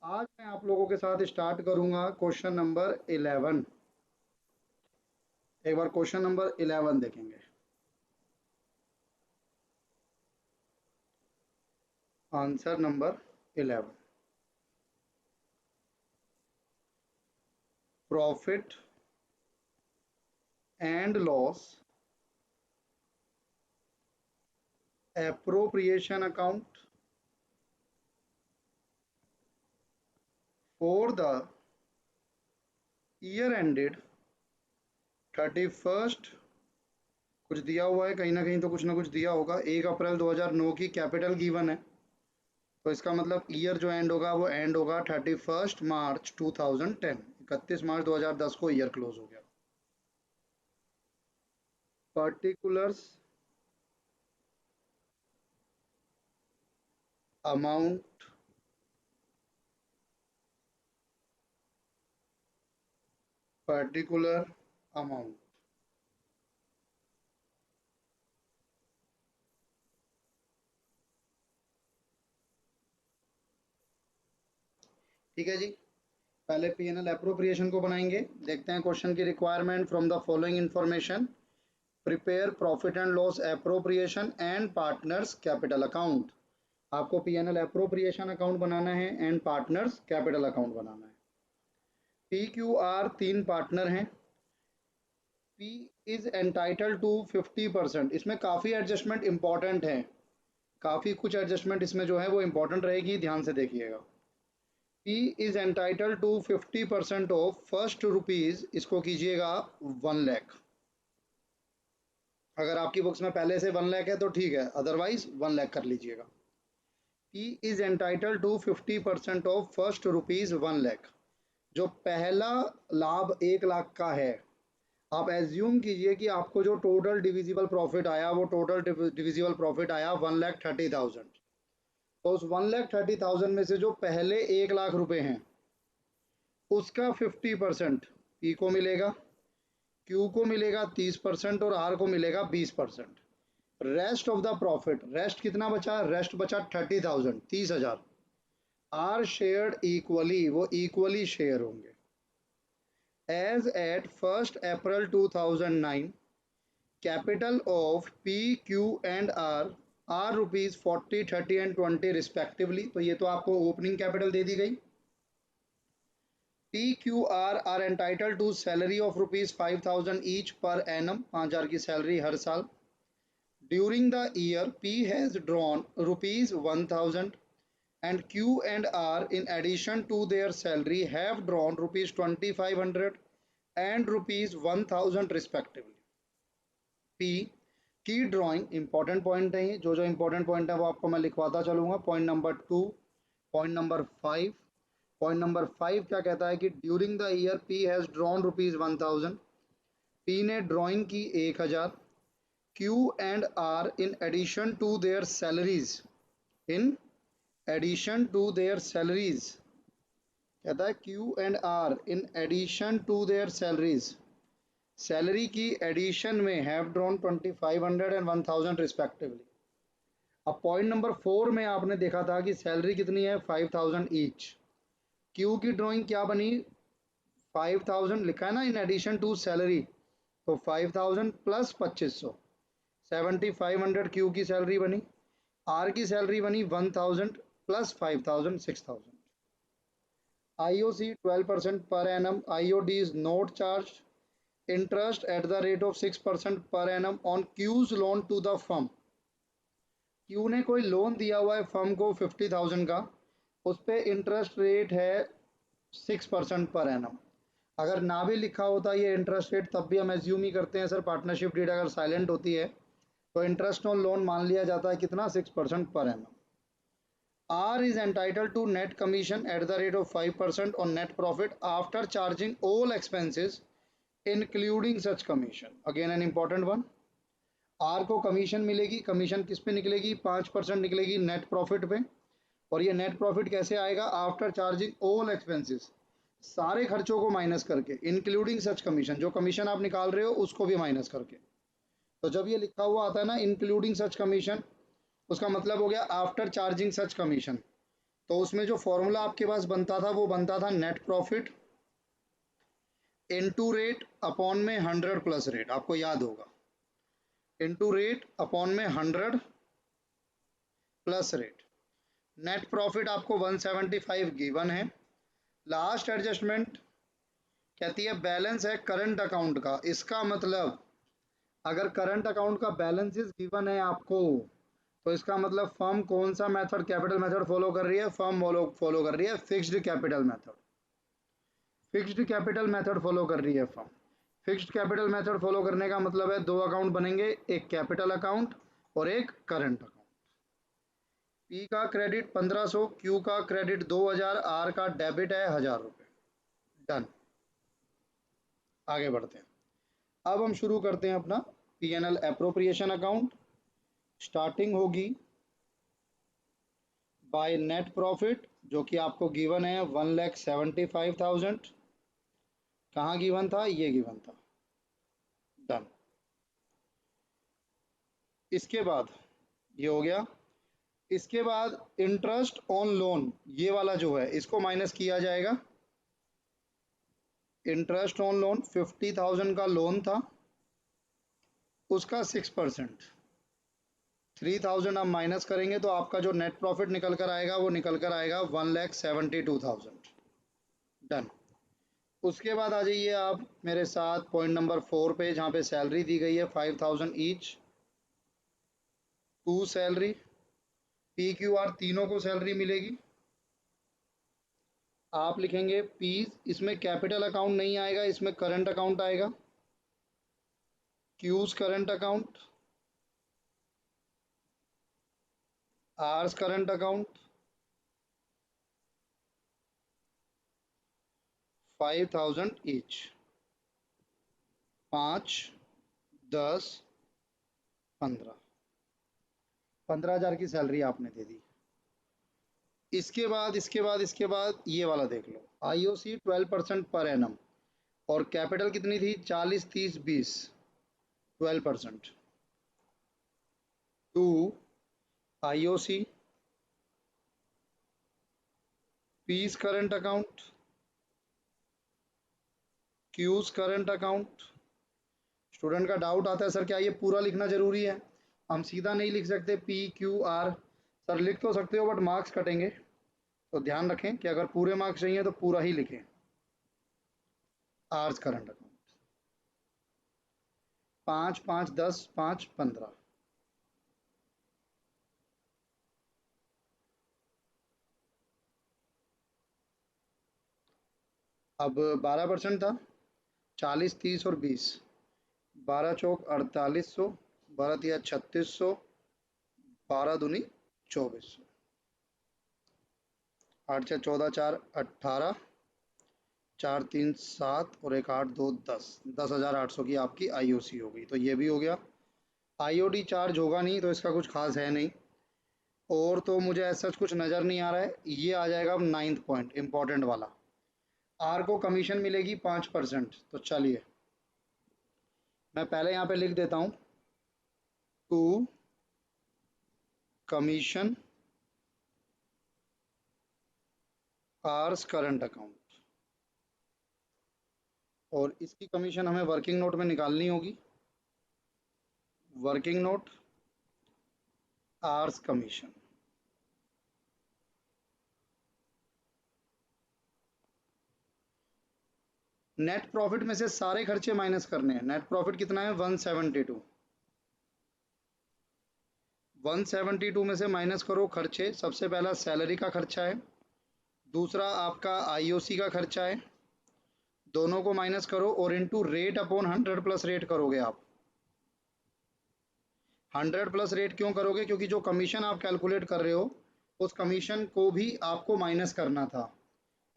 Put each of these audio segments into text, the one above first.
आज मैं आप लोगों के साथ स्टार्ट करूंगा क्वेश्चन नंबर 11। एक बार क्वेश्चन नंबर 11 देखेंगे। Answer number 11। Profit and loss appropriation account for the year ended 31st। कुछ दिया हुआ है, कहीं ना कुछ दिया होगा। 1 अप्रैल 2009 की कैपिटल गिवन है, तो इसका मतलब ईयर जो एंड होगा वो एंड होगा 31st मार्च 2010। 31 मार्च 2010 को ईयर क्लोज हो गया। Particulars amount particular amount. ठीक है जी, पहले पीएनएल अप्रोप्रिएशन को बनाएंगे। देखते हैं क्वेश्चन की requirement. From the following information prepare profit and loss appropriation and partners capital account. आपको पीएनएल अप्रोप्रिएशन अकाउंट बनाना है एंड पार्टनर्स कैपिटल अकाउंट बनाना है। पी क्यू आर तीन पार्टनर हैं। P is entitle to 50%। इसमें काफ़ी एडजस्टमेंट इंपॉर्टेंट है, काफ़ी कुछ एडजस्टमेंट इसमें जो है वो इंपॉर्टेंट रहेगी, ध्यान से देखिएगा। P is entitle to 50% of first rupees, इसको कीजिएगा 1 लाख। अगर आपकी बुक्स में पहले से 1 लाख है तो ठीक है, अदरवाइज 1 लाख कर लीजिएगा। P is entitle to 50% of first rupees 1 lakh. जो पहला लाभ 1 लाख का है, आप एज्यूम कीजिए कि आपको जो टोटल डिविजिबल प्रॉफिट आया वो टोटल डिविजिबल प्रॉफिट आया 1,30,000। तो उस 1,30,000 में से जो पहले 1 लाख रुपए हैं उसका 50% पी को मिलेगा, क्यू को मिलेगा 30% और आर को मिलेगा 20%। Rest of the profit, rest कितना बचा? रेस्ट बचा 30,000, 30,000। आर शेयर्ड इक्वली, वो इक्वली शेयर होंगे। As at 1 April 2009 capital of P Q and R rupees 40, 30 and 20 respectively. तो ये तो आपको ओपनिंग कैपिटल दे दी गई। PQR are entitled to salary of rupees 5,000 each per annum, 5,000 की सैलरी हर साल। During the year, P has drawn rupees 1,000 and Q and R in addition to their salary have drawn rupees 2,500 and rupees 1,000 respectively. P की drawing important point है, जो important point है वो आपको मैं लिखवाता चलूंगा। Point number 2, point number 5। Point number 5 क्या कहता है कि during the year P has drawn rupees 1,000। P ने ड्राइंग की 1,000। Q and R in addition to their salaries, in addition to their salaries, कहता है Q and R in addition to their salaries, salary की addition में have drawn 2,500 and 1,000 respectively. अब point number 4 में आपने देखा था कि सैलरी कितनी है? 5,000 ईच। क्यू की ड्राइंग क्या बनी? 5,000 लिखा है ना, इन एडिशन टू सैलरी, तो 5,000 प्लस 2,500, 7,500 क्यू की सैलरी बनी। आर की सैलरी बनी 1,000 plus 5,000, 6,000। IOC 12% per annum. IOD is not charge interest at the rate of 6% per annum on Q's loan to the firm. Q ने कोई लोन दिया हुआ है फर्म को 50,000 का, उस पर इंटरेस्ट रेट है 6% पर एनम। अगर ना भी लिखा होता ये इंटरेस्ट रेट तब भी हम एज्यूम ही करते हैं सर, पार्टनरशिप डीड अगर साइलेंट होती है तो इंटरेस्ट ऑन लोन मान लिया जाता है कितना? 6% per annum. R is entitle to net commission at the rate of 5% on net profit after charging all expenses including such commission. Again an important one. R को commission मिलेगी, commission किस पे निकलेगी? 5% निकलेगी नेट प्रॉफिट पे। और ये net profit कैसे आएगा? आफ्टर चार्जिंग ऑल एक्सपेंसेस, सारे खर्चों को माइनस करके, इंक्लूडिंग सच कमीशन, जो कमीशन आप निकाल रहे हो उसको भी माइनस करके। तो जब ये लिखा हुआ आता है ना इंक्लूडिंग सच कमीशन, उसका मतलब हो गया आफ्टर चार्जिंग सच कमीशन। तो उसमें जो फॉर्मूला आपके पास बनता था वो बनता था net profit into rate upon में 100 प्लस रेट, आपको याद होगा, इनटू रेट अपॉन में 100 प्लस रेट। नेट प्रॉफिट आपको 175 गिवन है। लास्ट एडजस्टमेंट कहती है बैलेंस है करंट अकाउंट का। इसका मतलब अगर करंट अकाउंट का बैलेंसेस गिवन है आपको, तो इसका मतलब फर्म कौन सा मेथड, कैपिटल मेथड फॉलो कर रही है? फर्म फॉलो कर रही है fixed capital method. Fixed capital method follow कर रही है firm. Fixed capital method follow करने का मतलब है दो अकाउंट बनेंगे, एक कैपिटल अकाउंट और एक करंट अकाउंट। पी का क्रेडिट 1500, क्यू का क्रेडिट 2000, आर का डेबिट है 1000 रुपये। डन। आगे बढ़ते हैं। अब हम शुरू करते हैं अपना P N L appropriation account. Starting होगी बाय नेट प्रॉफिट, जो कि आपको गिवन है 1,75,000। कहाँ गिवन था? ये गिवन था। डन। इसके बाद ये हो गया। इसके बाद इंटरेस्ट ऑन लोन, ये वाला जो है इसको माइनस किया जाएगा। इंटरेस्ट ऑन लोन 50,000 का लोन था, उसका 6%, 3,000 आप माइनस करेंगे तो आपका जो नेट प्रॉफिट निकल कर आएगा वो निकल कर आएगा 1,72,000। डन। उसके बाद आ जाइए आप मेरे साथ पॉइंट नंबर 4 पे, जहाँ पे सैलरी दी गई है 5,000 each to salary. P Q R तीनों को सैलरी मिलेगी। आप लिखेंगे पी, इसमें कैपिटल अकाउंट नहीं आएगा, इसमें करंट अकाउंट आएगा। Q's current account, R's current account, 5,000 each. 5, 10, 15, 15,000 की सैलरी आपने दे दी। इसके बाद ये वाला देख लो, आईओसी 12% पर एनम, और कैपिटल कितनी थी? 40, 30, 20, 12%। To IOC, P's current account, Q's current account. Student का डाउट आता है सर क्या ये पूरा लिखना जरूरी है? हम सीधा नहीं लिख सकते पी क्यू आर। सर लिख तो सकते हो बट मार्क्स कटेंगे, तो ध्यान रखें कि अगर पूरे मार्क्स चाहिए तो पूरा ही लिखें। R's current account 5, 5, 10, 5, 15। अब 12% था, 40, 30 और 20, 12 चौक 4800, 12 तिया 3600, 12 दूनी 2400, 8 छः 14, 4 18, 4 3 7 और एक 8 2 10, 10,800 की आपकी आईओसी हो गई। तो ये भी हो गया। आईओडी चार्ज होगा नहीं तो इसका कुछ खास है नहीं। और तो मुझे ऐसा कुछ नज़र नहीं आ रहा है। ये आ जाएगा अब 9th पॉइंट इंपॉर्टेंट वाला। आर को कमीशन मिलेगी 5%। तो चलिए मैं पहले यहाँ पे लिख देता हूँ, to commission R's current account, और इसकी कमीशन हमें वर्किंग नोट में निकालनी होगी। Working note R's commission, net profit में से सारे खर्चे माइनस करने हैं। नेट प्रॉफिट कितना है? 172। 172 में से माइनस करो खर्चे। सबसे पहला सैलरी का खर्चा है, दूसरा आपका आईओसी का खर्चा है। दोनों को माइनस करो और into rate upon 100 plus rate करोगे आप। 100 प्लस रेट क्यों करोगे? क्योंकि जो कमीशन आप कैलकुलेट कर रहे हो उस कमीशन को भी आपको माइनस करना था,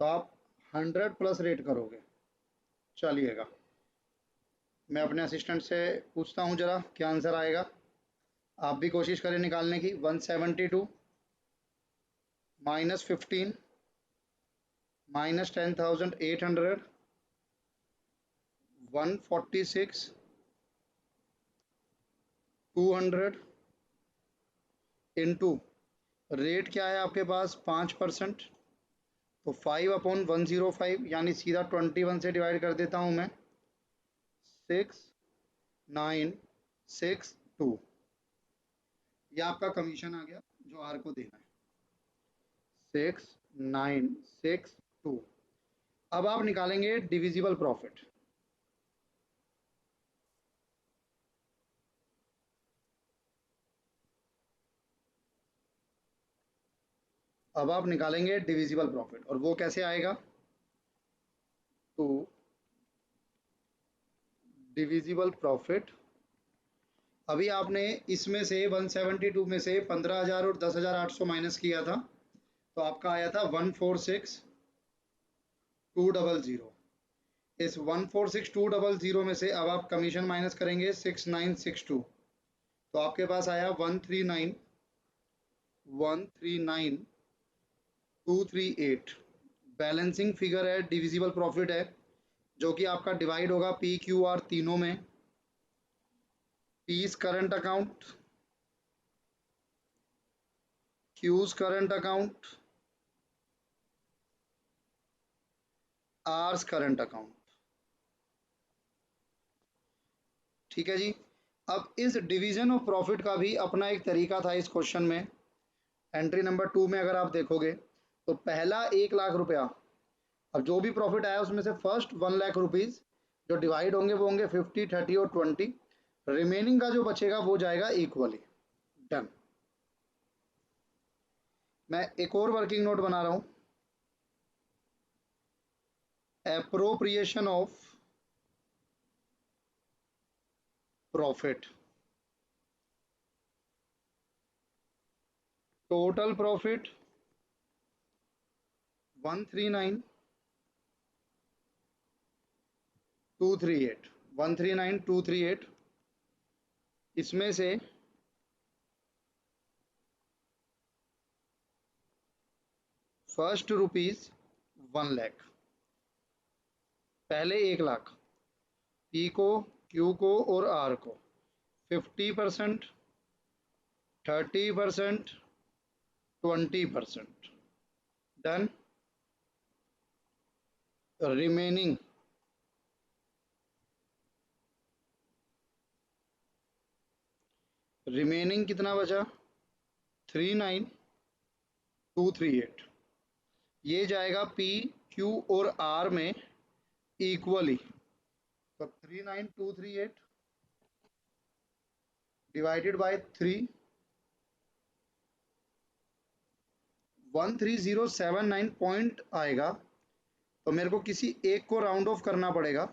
तो आप 100 प्लस रेट करोगे। चलिएगा मैं अपने असिस्टेंट से पूछता हूँ जरा क्या आंसर आएगा। आप भी कोशिश करें निकालने की। 172 माइनस 15 माइनस 10,800, 146, 200 इंटू रेट क्या है आपके पास 5%, तो 5/105 यानी सीधा 21 से डिवाइड कर देता हूं मैं, 6962, ये आपका कमीशन आ गया जो आर को देना है, 6962। अब आप निकालेंगे डिविजिबल प्रॉफिट। अब आप निकालेंगे डिविजिबल प्रॉफिट, और वो कैसे आएगा, तो डिविजिबल प्रॉफिट, अभी आपने इसमें से 172 में से 15,000 और 10,800 माइनस किया था, तो आपका आया था 146,200। इस 146,200 में से अब आप कमीशन माइनस करेंगे 6962, तो आपके पास आया 139,238। बैलेंसिंग फिगर है, डिविजिबल प्रॉफिट है, जो कि आपका डिवाइड होगा पी क्यू आर तीनों में। P's current account, Q's current account, R's current account. ठीक है जी। अब इस डिवीजन ऑफ प्रॉफिट का भी अपना एक तरीका था इस क्वेश्चन में। एंट्री नंबर 2 में अगर आप देखोगे तो पहला 1,00,000 रुपया, अब जो भी प्रॉफिट आया उसमें से फर्स्ट 1,00,000 रुपीज जो डिवाइड होंगे वो होंगे 50, 30 और 20। रिमेनिंग का जो बचेगा वो जाएगा इक्वली। डन। मैं एक और वर्किंग नोट बना रहा हूं, appropriation of profit. Total profit 139,238, 139,238, इसमें से फर्स्ट रुपीज 1,00,000, पहले 1,00,000, पी को, क्यू को और आर को 50%, 30%, 20%। डन। रिमेनिंग रिमेनिंग कितना बचा, 39,238, ये जाएगा पी क्यू और आर में इक्वली। तो 39,238 डिवाइडेड बाय 3, 13079 पॉइंट आएगा, तो मेरे को किसी एक को राउंड ऑफ करना पड़ेगा,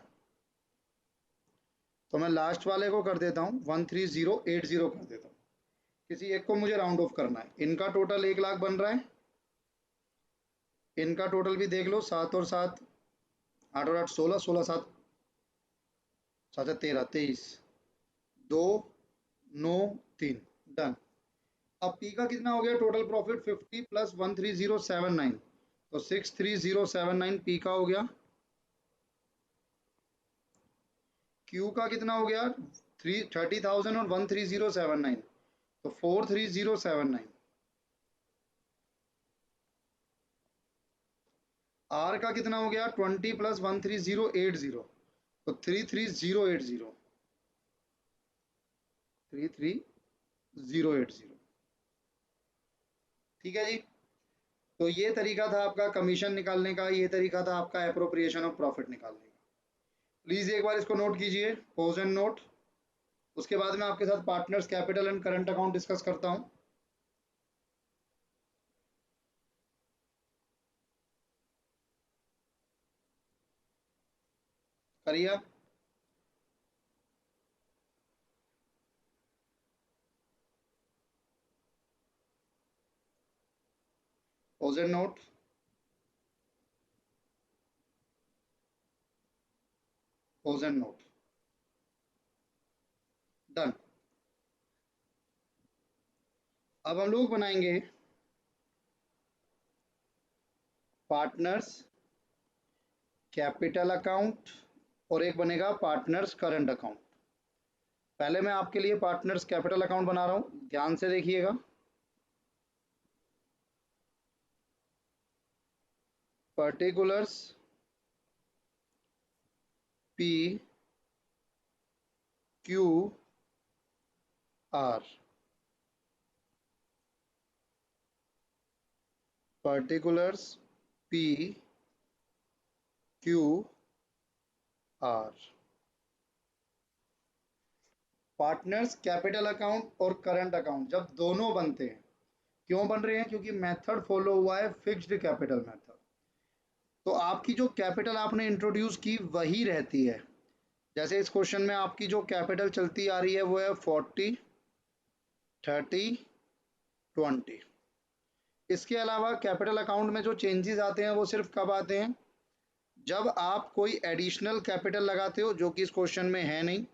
तो मैं लास्ट वाले को कर देता हूँ 13080 कर देता हूँ। किसी एक को मुझे राउंड ऑफ करना है। इनका टोटल 1,00,000 बन रहा है, इनका टोटल भी देख लो, 7 और 7, 8 और 8 16, 16 7 7 13 23, 2 9 3। डन। अब पी का कितना हो गया टोटल प्रॉफिट, 50 प्लस 13079, तो 63079 पी का हो गया। क्यू का कितना हो गया, 30,000 और 13079, तो 43079। आर का कितना हो गया, 20 प्लस 13080, तो 33080, 33080। ठीक है जी। तो ये तरीका था आपका कमीशन निकालने का, ये तरीका था आपका एप्रोप्रिएशन ऑफ प्रॉफिट निकालने का। प्लीज एक बार इसको नोट कीजिए, पोज एंड नोट। उसके बाद मैं आपके साथ partners capital and current account discuss करता हूं। करिए। Pose and note. Pose and note. Done. अब हम लोग बनाएंगे पार्टनर्स कैपिटल अकाउंट और एक बनेगा पार्टनर्स करंट अकाउंट। पहले मैं आपके लिए पार्टनर्स कैपिटल अकाउंट बना रहा हूं, ध्यान से देखिएगा। particulars P Q R, particulars P Q R। Partners capital account और करंट अकाउंट जब दोनों बनते हैं, क्यों बन रहे हैं? क्योंकि मेथड फॉलो हुआ है फिक्स्ड कैपिटल मेथड। तो आपकी जो कैपिटल आपने इंट्रोड्यूस की वही रहती है। जैसे इस क्वेश्चन में आपकी जो कैपिटल चलती आ रही है वो है 40 30 20। इसके अलावा कैपिटल अकाउंट में जो चेंजेस आते हैं वो सिर्फ कब आते हैं? जब आप कोई एडिशनल कैपिटल लगाते हो, जो कि इस क्वेश्चन में है नहीं,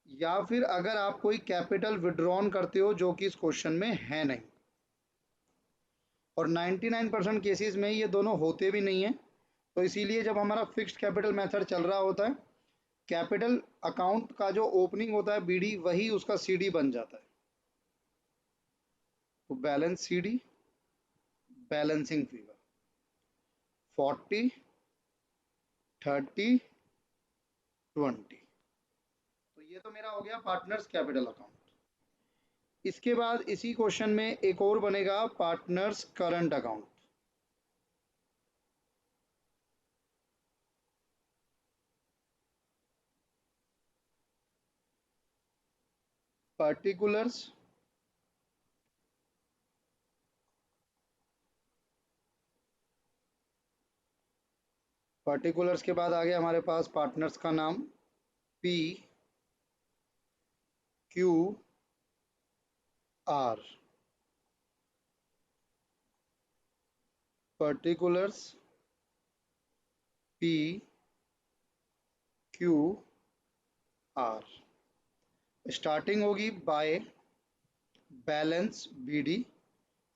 या फिर अगर आप कोई कैपिटल विड्रॉन करते हो, जो कि इस क्वेश्चन में है नहीं। और 99% केसेस में ये दोनों होते भी नहीं है। तो इसीलिए जब हमारा फिक्स्ड कैपिटल मेथड चल रहा होता है, कैपिटल अकाउंट का जो ओपनिंग होता है बीडी, वही उसका सीडी बन जाता है। तो बैलेंस सीडी, बैलेंसिंग फिगर 40 30 20। तो ये तो मेरा हो गया पार्टनर्स कैपिटल अकाउंट। इसके बाद इसी क्वेश्चन में एक और बनेगा partners current account. Particulars particulars के बाद आ गया हमारे पास पार्टनर्स का नाम P Q are. Particulars P Q are. Starting होगी बाय बैलेंस बीडी।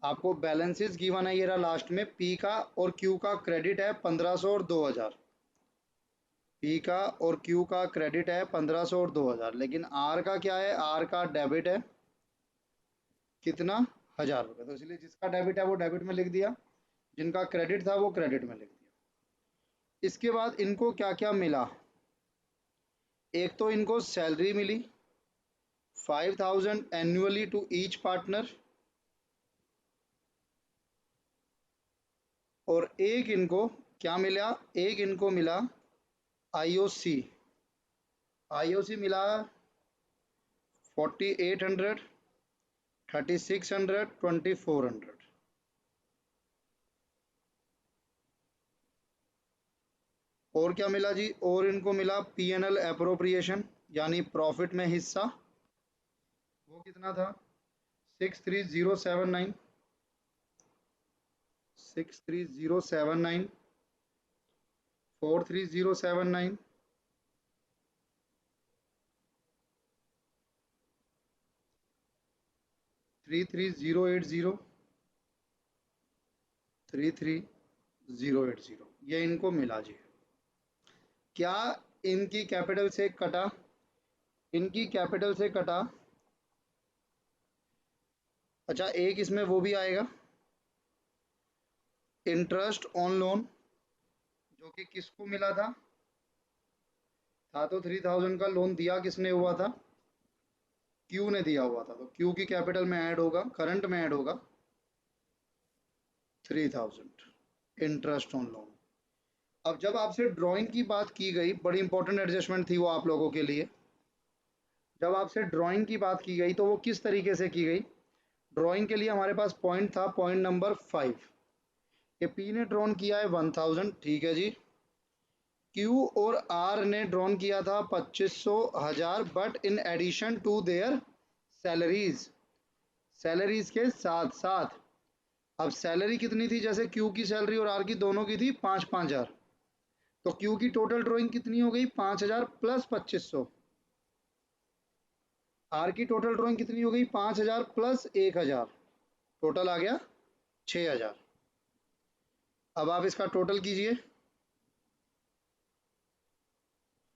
आपको बैलेंसेस गिवन है, ये रहा लास्ट में। पी का और क्यू का क्रेडिट है 1500 और 2000। पी का और क्यू का क्रेडिट है 1500 और 2000, लेकिन आर का क्या है? आर का डेबिट है। कितना? 1000 रुपये। तो इसलिए जिसका डेबिट है वो डेबिट में लिख दिया, जिनका क्रेडिट था वो क्रेडिट में लिख दिया। इसके बाद इनको क्या क्या मिला? एक तो इनको सैलरी मिली 5000 एनुअली टू ईच पार्टनर, और एक इनको क्या मिला? एक इनको मिला आईओसी। आईओसी मिला 4800 3600 2400। और क्या मिला जी? और इनको मिला पीएनएल अप्रोप्रिएशन, यानी प्रॉफिट में हिस्सा। वो कितना था? 63079, 63079, 43079, 33080, 33080। ये इनको मिला जी। क्या इनकी कैपिटल से कटा? इनकी कैपिटल से कटा। अच्छा, एक इसमें वो भी आएगा इंटरेस्ट ऑन लोन, जो कि किसको मिला था तो 3000 का लोन दिया किसने हुआ था? क्यू ने दिया हुआ था। तो क्यू की कैपिटल में ऐड होगा, करंट में ऐड होगा 3000 इंटरेस्ट ऑन लोन। अब जब आपसे ड्राइंग की बात की गई, बड़ी इंपॉर्टेंट एडजस्टमेंट थी वो आप लोगों के लिए। जब आपसे ड्राइंग की बात की गई तो वो किस तरीके से की गई? ड्राइंग के लिए हमारे पास पॉइंट था, पॉइंट नंबर 5। ये पी ने ड्रॉन किया है 1000, ठीक है जी। क्यू और आर ने ड्रॉन किया था 2500, 1000, but in addition to their salaries, salaries के साथ साथ। अब सैलरी कितनी थी? जैसे क्यू की सैलरी और आर की दोनों की थी 5-5000। तो क्यू की टोटल ड्राइंग कितनी हो गई? 5000 प्लस 2500। आर की टोटल ड्राइंग कितनी हो गई? 5000 प्लस 1000। टोटल आ गया 6000। अब आप इसका टोटल कीजिए।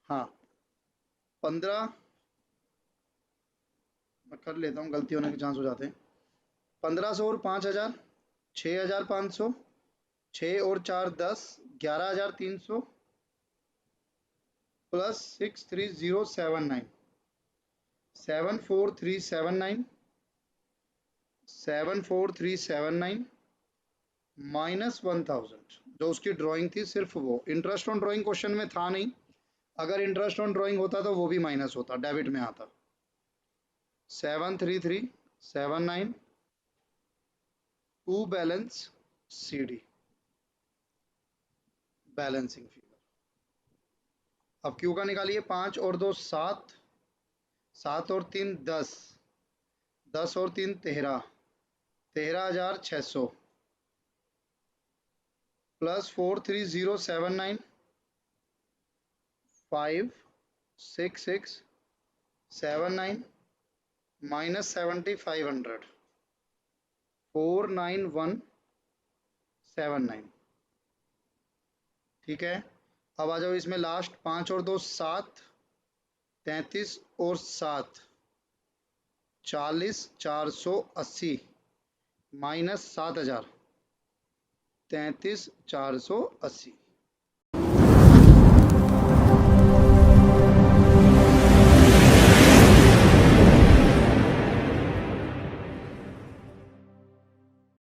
हाँ, 15, मैं कर लेता हूँ, गलती होने के चांस हो जाते हैं। 1500 और 5000, 6500, 6 और 4 10, 11,300 प्लस 63079, 74379, 74379 -1000, जो उसकी ड्राइंग थी सिर्फ वो। इंटरेस्ट ऑन ड्राइंग क्वेश्चन में था नहीं, अगर इंटरेस्ट ऑन ड्राइंग होता तो वो भी माइनस होता, डेबिट में आता। 73379 to balance CD, balancing figure. अब क्यू का निकालिए। 5 और 2 7, 7 और 3 10, 10 और 3 13, 13,600 प्लस 43079, 56679 -7500, 49179। ठीक है, अब आ जाओ इसमें लास्ट। 5 और 2 7, 33 और 7 40, 480 -7000, 33,480।